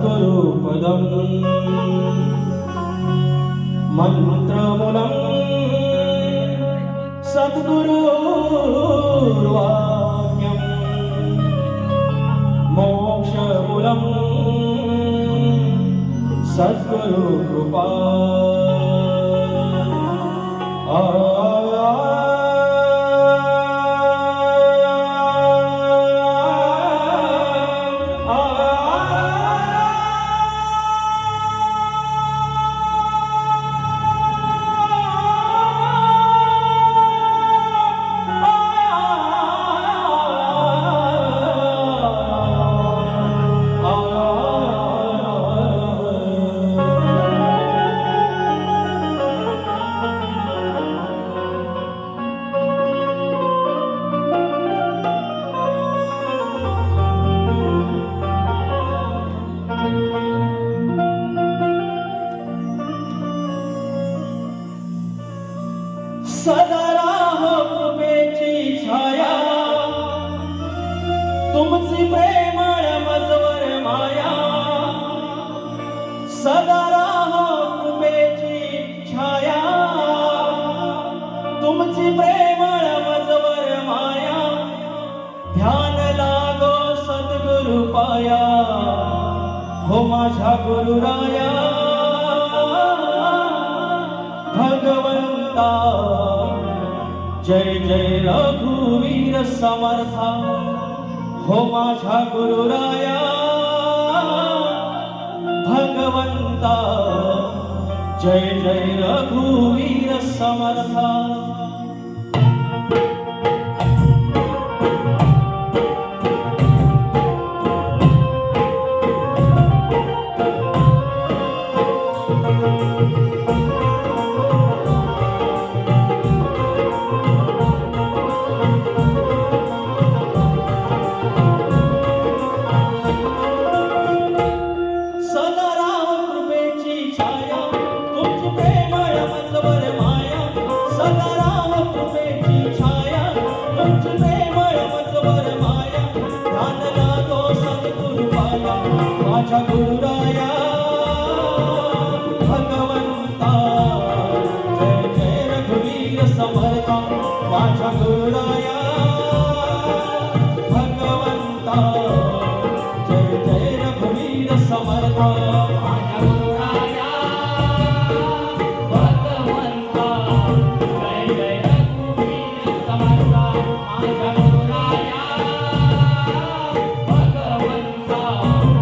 सद्गुरुपदम् मन्त्रमूलम् सद्गुरुर्वाक्यम् मोक्षमूलम् सद्गुरुकृपा सदा राहो कृपेची छाया तुमची प्रेमळ मजवर माया सदा राहो कृपेची छाया तुमची प्रेमळ मजवर माया ध्यान लागो सद्गुरु पाया हो माझ्या गुरुराया भगवंता जय जय रघुवीर समर्था हो माझ्या गुरुराया भगवंता जय जय रघुवीर समर्था माझ्या गुरुराया भगवंता जय जय रघुवीर समर्था माझ्या गुरुराया भगवंता जय जय रघुवीर समर्था माझ्या गुरुराया भगवंता जय जय रघुवीर समर्था माझ्या गुरुराया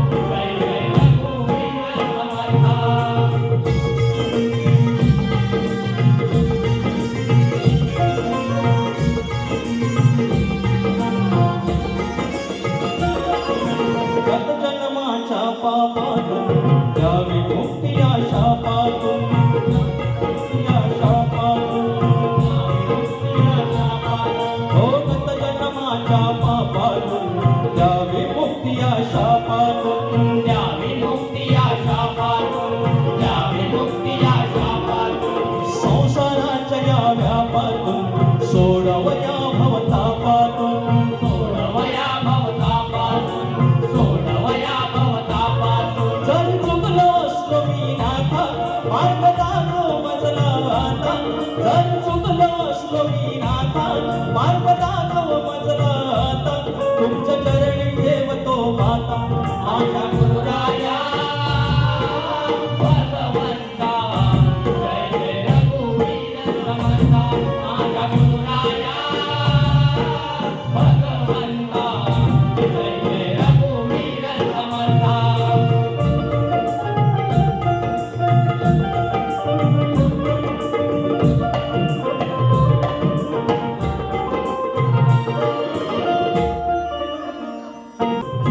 पापातून द्यावी मुक्ती आशा पातून हो गत जन्माच्या पापातून द्यावी मुक्ती आशा पातून द्यावी मुक्ती आशा पातून द्यावी मुक्ती आशा पातून संसाराच्या या व्यापातून सोडवया भवतापातून सोडवया भवतापातून सोडवया मार्ग दाखव मजला आता जर चुकलो असलो मी नाथा मार्ग दाखव मजला आता तुमच्या चरणी ठेवतो माता माझ्या गुरुराया भगवंता जय जय रघुवीर समर्था माझ्या गुरुराया भगवंता जय जय रघुवीर समर्था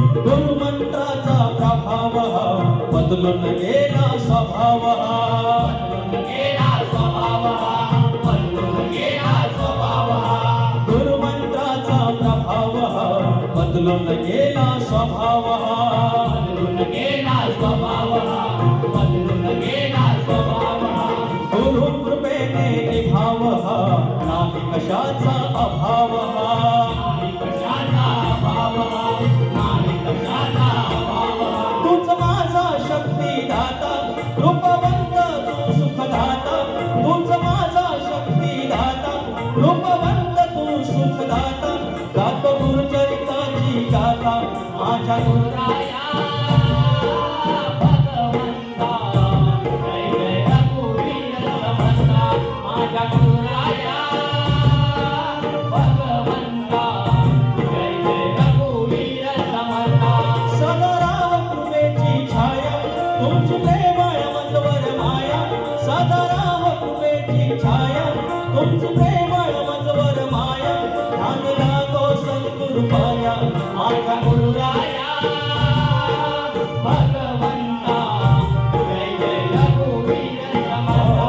गुरुमंत्राचा प्रभाव बदलून गेला स्वभाव बदलून गेला स्वभाव बदलून गेला स्वभाव गुरुमंत्राचा प्रभाव बदलून गेला स्वभाव बदलून गेला स्वभाव बदलून गेला स्वभाव गुरु कृपेने निभाव नाही कशाचा अभाव नाही कशाचा अभाव नाही कशाचा अभाव तुझ माझा माझ्या गुरुराया भगवंता जय जय रघुवीर समर्था माझ्या गुरुराया भगवंता जय जय रघुवीर समर्था सदाराव कृपेची छाया तुमची प्रेमळ मंजवर माया सदाराव कृपेची छाया तुमची प्रेमळ मंजवर माया ध्यान लागो सद्गुरु पाया माझ्या गुरुराया भगवंता जय जय रघुवीर समर्था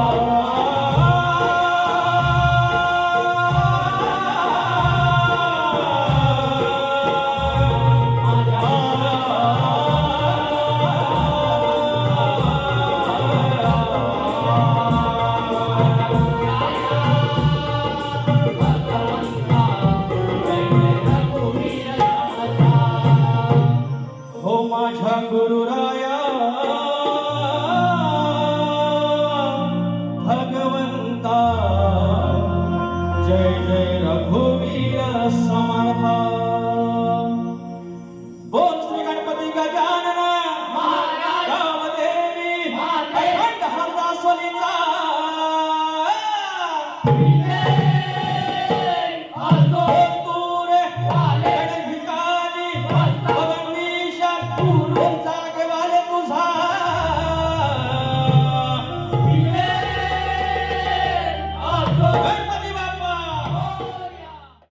हो माझ्या गुरुराया भगवंता जय जय रघुवीर समर्था बोल श्री गणपती गजा